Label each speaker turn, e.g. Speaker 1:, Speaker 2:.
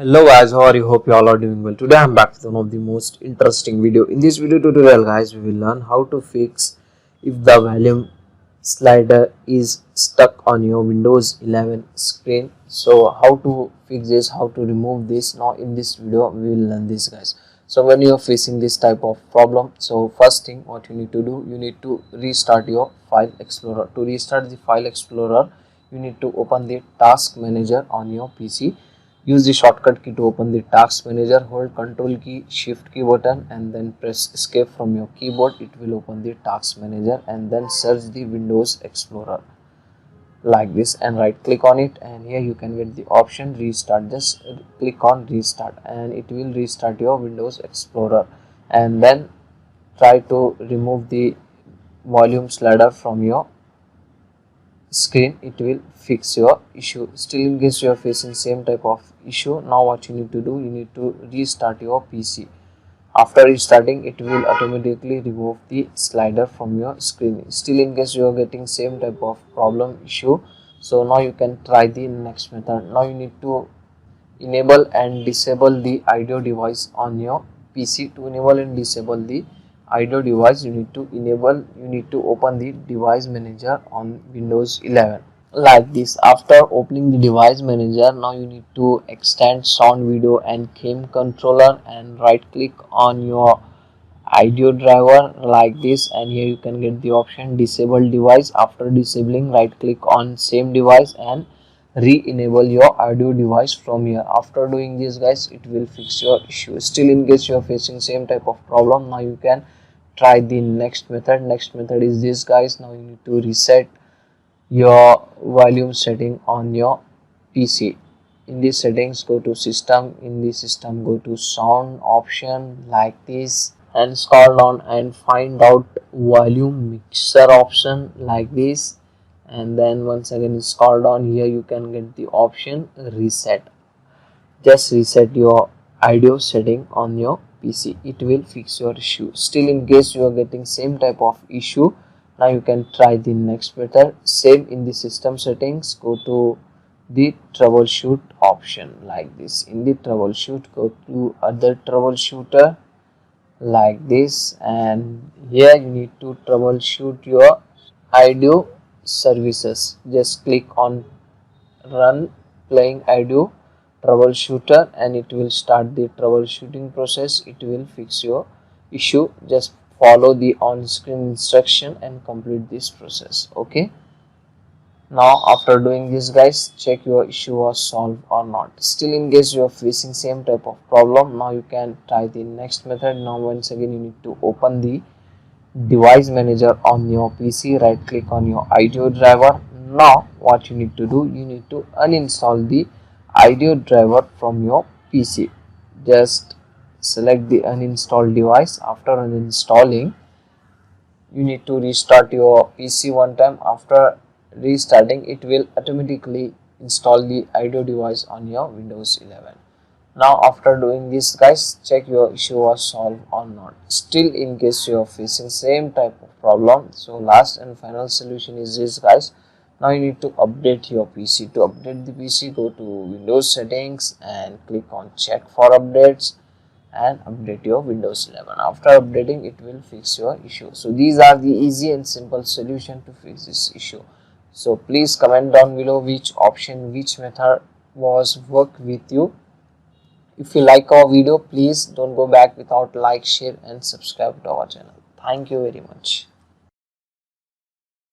Speaker 1: Hello guys, how are you? Hope you all are doing well. Today I'm back with one of the most interesting video. In this video tutorial guys, we will learn how to fix if the volume slider is stuck on your Windows 11 screen. So how to fix this, how to remove this. Now in this video we will learn this guys. So when you are facing this type of problem, so first thing what you need to do, you need to restart your file explorer. To restart the file explorer, you need to open the task manager on your PC. Use the shortcut key to open the task manager. Hold Ctrl key, Shift key button and then press escape from your keyboard. It will open the task manager and then search the Windows Explorer like this and right click on it, and here you can get the option restart. Just click on restart and it will restart your Windows Explorer, and then try to remove the volume slider from your screen. It will fix your issue. Still in case you are facing same type of issue, now what you need to do, you need to restart your PC. After restarting, it will automatically remove the slider from your screen. Still in case you are getting same type of problem issue, so now you can try the next method. Now you need to enable and disable the IDEO device on your PC. To enable and disable the IDEO device, you need to open the device manager on Windows 11 like this. After opening the device manager, now you need to extend sound, video and game controller and right click on your IDEO driver like this, and here you can get the option disable device. After disabling, right click on same device and re-enable your IDEO device from here. After doing this guys, it will fix your issue. Still in case you are facing same type of problem, now you can try the next method. Next method is this guys. Now you need to reset your volume setting on your PC. In the settings, go to system. In the system, go to sound option like this and scroll down and find out volume mixer option like this, and then once again scroll down. Here you can get the option reset. Just reset your IDEO setting on your PC. It will fix your issue. Still in case you are getting same type of issue, now you can try the next method. Same in the system settings, go to the troubleshoot option like this. In the troubleshoot, go to other troubleshooter like this, and here you need to troubleshoot your IDEO services. Just click on run playing IDEO troubleshooter and it will start the troubleshooting process. It will fix your issue. Just follow the on-screen instruction and complete this process. Okay, now after doing this guys, check your issue was solved or not. Still in case you are facing same type of problem, now you can try the next method. Now once again you need to open the device manager on your PC. Right click on your IDEO driver. Now what you need to do, you need to uninstall the IDEO driver from your PC. Just select the uninstalled device. After uninstalling, you need to restart your PC one time. After restarting, it will automatically install the IDEO device on your Windows 11. Now after doing this guys, check your issue was solved or not. Still in case you are facing same type of problem, so last and final solution is this guys. Now you need to update your PC. To update the PC, go to Windows settings and click on check for updates and update your Windows 11. After updating, it will fix your issue. So these are the easy and simple solution to fix this issue. So please comment down below which option, which method was work with you. If you like our video, please don't go back without like, share and subscribe to our channel. Thank you very much.